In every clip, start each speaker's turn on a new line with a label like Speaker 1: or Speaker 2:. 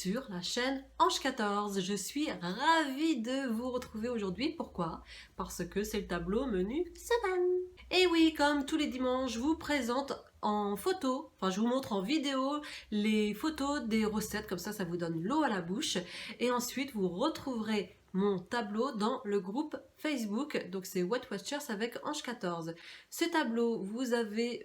Speaker 1: sur la chaîne Ange 14. Je suis ravie de vous retrouver aujourd'hui. Pourquoi? Parce que c'est le tableau menu semaine. Et oui, comme tous les dimanches, je vous présente en photo, enfin je vous montre en vidéo les photos des recettes, comme ça vous donne l'eau à la bouche. Et ensuite vous retrouverez mon tableau dans le groupe Facebook, donc c'est What Watchers avec Ange 14. Ce tableau, vous avez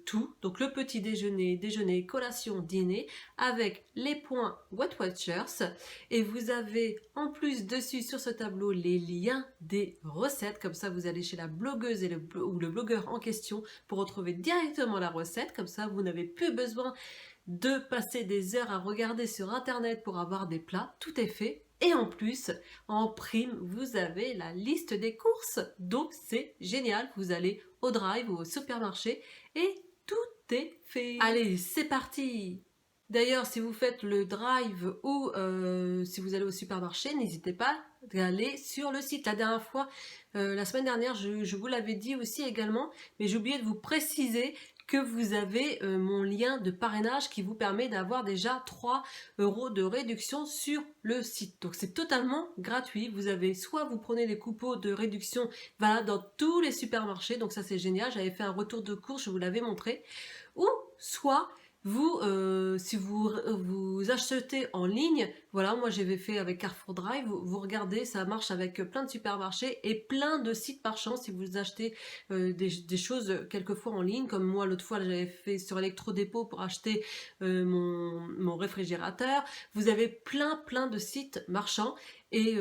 Speaker 1: tout, donc le petit déjeuner, collation, dîner, avec les points What Watchers, et vous avez en plus dessus sur ce tableau les liens des recettes, comme ça vous allez chez la blogueuse ou le blogueur en question pour retrouver directement la recette, comme ça vous n'avez plus besoin de passer des heures à regarder sur internet pour avoir des plats, tout est fait. Et en plus, en prime, vous avez la liste des courses. Donc c'est génial, vous allez au drive ou au supermarché et tout est fait. Allez, c'est parti! D'ailleurs, si vous faites le drive ou si vous allez au supermarché, n'hésitez pas à aller sur le site. La dernière fois, la semaine dernière, je vous l'avais dit aussi également, mais j'ai oublié de vous préciser que vous avez mon lien de parrainage qui vous permet d'avoir déjà 3 € de réduction sur le site. Donc c'est totalement gratuit. Vous avez soit vous prenez les coupons de réduction valables dans tous les supermarchés, donc ça c'est génial. J'avais fait un retour de course, je vous l'avais montré. Ou soit vous, si vous achetez en ligne, voilà, moi j'avais fait avec Carrefour Drive, vous regardez, ça marche avec plein de supermarchés et plein de sites marchands si vous achetez des choses quelquefois en ligne, comme moi l'autre fois j'avais fait sur Electrodépôt pour acheter mon réfrigérateur. Vous avez plein de sites marchands et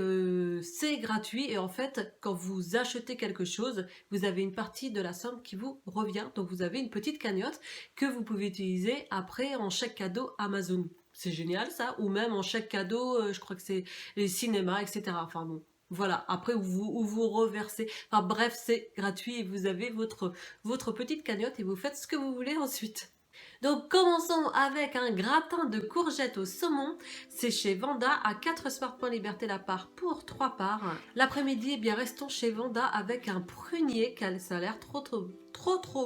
Speaker 1: c'est gratuit, et en fait quand vous achetez quelque chose, vous avez une partie de la somme qui vous revient, donc vous avez une petite cagnotte que vous pouvez utiliser après en chèque cadeau Amazon. C'est génial ça, ou même en chèque cadeau, je crois que c'est les cinémas, etc. Enfin bon, voilà, après où vous reversez, enfin bref, c'est gratuit et vous avez votre petite cagnotte et vous faites ce que vous voulez ensuite. Donc commençons avec un gratin de courgettes au saumon. C'est chez Vanda à 4 Smart Points Liberté la part pour 3 parts. L'après-midi, eh bien restons chez Vanda avec un prunier, ça a l'air trop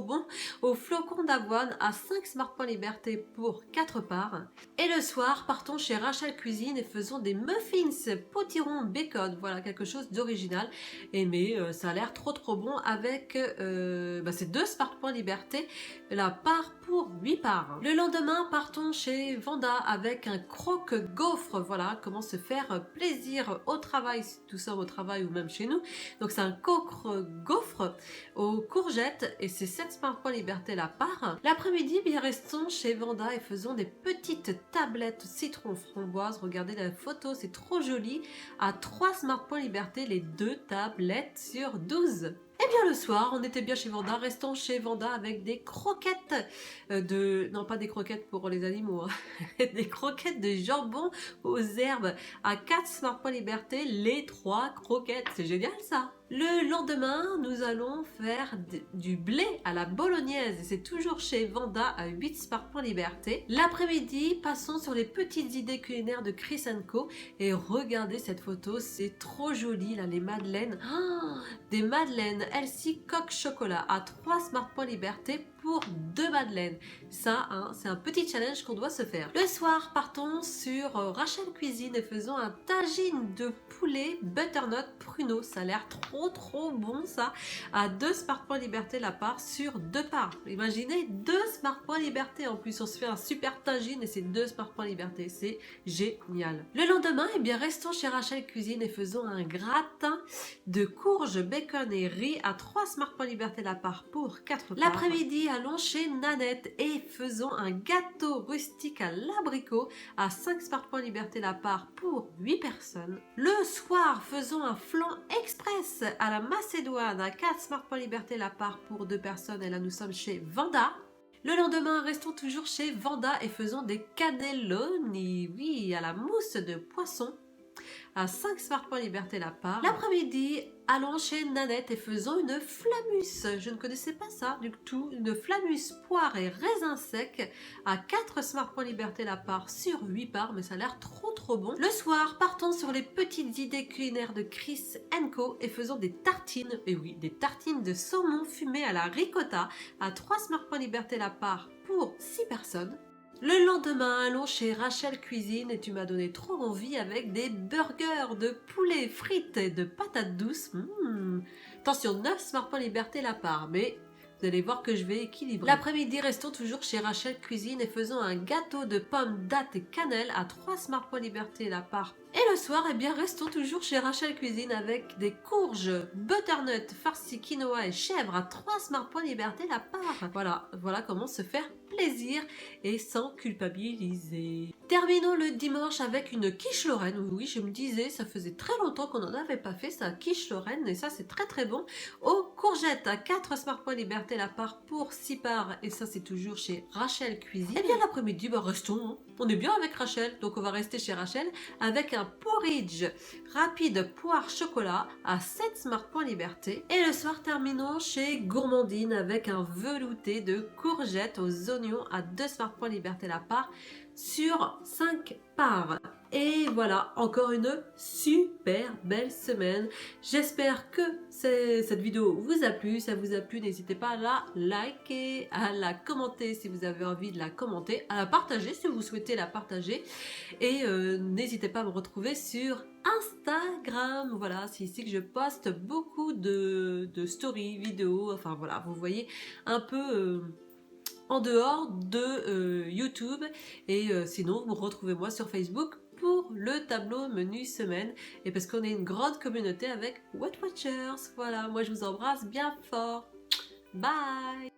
Speaker 1: bon, au flocon d'avoine à 5 Smart Points Liberté pour 4 parts. Et le soir, partons chez Rachel Cuisine et faisons des muffins potiron bacon. Voilà, quelque chose d'original. Mais ça a l'air trop bon avec ces 2 Smart Points Liberté, la part pour 8 parts. Le lendemain, partons chez Vanda avec un croque-gaufre. Voilà, comment se faire plaisir au travail, si tout ça au travail ou même chez nous. Donc c'est un croque-gaufre aux courgettes et c'est 7 Smart Points Liberté la part. L'après-midi, bien restons chez Vanda et faisons des petites tablettes citron framboise. Regardez la photo, c'est trop joli. À 3 Smart Points Liberté, les 2 tablettes sur 12. Et bien le soir, on était bien chez Vanda, restons chez Vanda avec des croquettes non pas des croquettes pour les animaux, hein, des croquettes de jambon aux herbes à 4 Smart Points Liberté, les 3 croquettes, c'est génial ça. Le lendemain, nous allons faire du blé à la bolognaise et c'est toujours chez Vanda à 8 Smart Points Liberté. L'après-midi, passons sur les petites idées culinaires de Chris & Co et regardez cette photo, c'est trop joli là, les madeleines. Oh, des madeleines Elsie coque chocolat à 3 Smart Points Liberté pour 2 madeleines. Ça, hein, c'est un petit challenge qu'on doit se faire. Le soir, partons sur Rachel Cuisine et faisons un tagine de poulet butternut pruneau. Ça a l'air trop bon ça, à 2 Smart Points Liberté la part sur 2 parts. Imaginez 2 Smart Points Liberté, en plus on se fait un super tagine et c'est 2 Smart Points Liberté, c'est génial. Le lendemain, eh bien restons chez Rachel Cuisine et faisons un gratin de courge, bacon et riz à 3 Smart Points Liberté la part pour 4 parts. L'après-midi, allons chez Nanette et faisons un gâteau rustique à l'abricot à 5 Smart Points Liberté la part pour 8 personnes. Le soir, faisons un flan express à la Macédoine à 4 Smart Points Liberté la part pour 2 personnes et là nous sommes chez Vanda. Le lendemain, restons toujours chez Vanda et faisons des cannelloni, oui, à la mousse de poisson à 5 Smart Points Liberté la part. L'après-midi, allons chez Nanette et faisons une flamus. Je ne connaissais pas ça du tout. Une flamus poire et raisin sec à 4 Smart Points Liberté la part sur 8 parts, mais ça a l'air trop bon. Le soir, partons sur les petites idées culinaires de Chris & Co et faisons des tartines. Et oui, des tartines de saumon fumé à la ricotta à 3 Smart Points Liberté la part pour 6 personnes. Le lendemain, allons chez Rachel Cuisine et tu m'as donné trop envie avec des burgers de poulet frites et de patates douces. Attention, 9 Smart Points Liberté la part, mais vous allez voir que je vais équilibrer. L'après-midi, restons toujours chez Rachel Cuisine et faisons un gâteau de pommes, dattes et cannelle à 3 Smart Points Liberté la part. Et le soir, eh bien, restons toujours chez Rachel Cuisine avec des courges, butternut, farci quinoa et chèvre à 3 Smart Points Liberté la part. Voilà comment se faire plaisir et sans culpabiliser. Terminons le dimanche avec une quiche Lorraine. Oui, je me disais, ça faisait très longtemps qu'on n'en avait pas fait, ça, quiche Lorraine, et ça, c'est très très bon. Aux courgettes à 4 Smart Points Liberté la part pour 6 parts, et ça, c'est toujours chez Rachel Cuisine. Et bien l'après-midi, restons, hein. On est bien avec Rachel, donc on va rester chez Rachel avec un porridge rapide poire chocolat à 7 Smart Points Liberté. Et le soir, terminons chez Gourmandine avec un velouté de courgettes aux oignons à 2 Smart Points Liberté la part sur 5 parts. Et voilà, encore une super belle semaine. J'espère que cette vidéo vous a plu. Si ça vous a plu, n'hésitez pas à la liker, à la commenter si vous avez envie de la commenter, à la partager si vous souhaitez la partager. Et n'hésitez pas à me retrouver sur Instagram. Voilà, c'est ici que je poste beaucoup de stories, vidéos. Enfin voilà, vous voyez un peu... en dehors de YouTube et sinon vous retrouvez moi sur Facebook pour le tableau menu semaine et parce qu'on est une grande communauté avec Weight Watchers. Voilà, moi je vous embrasse bien fort. Bye.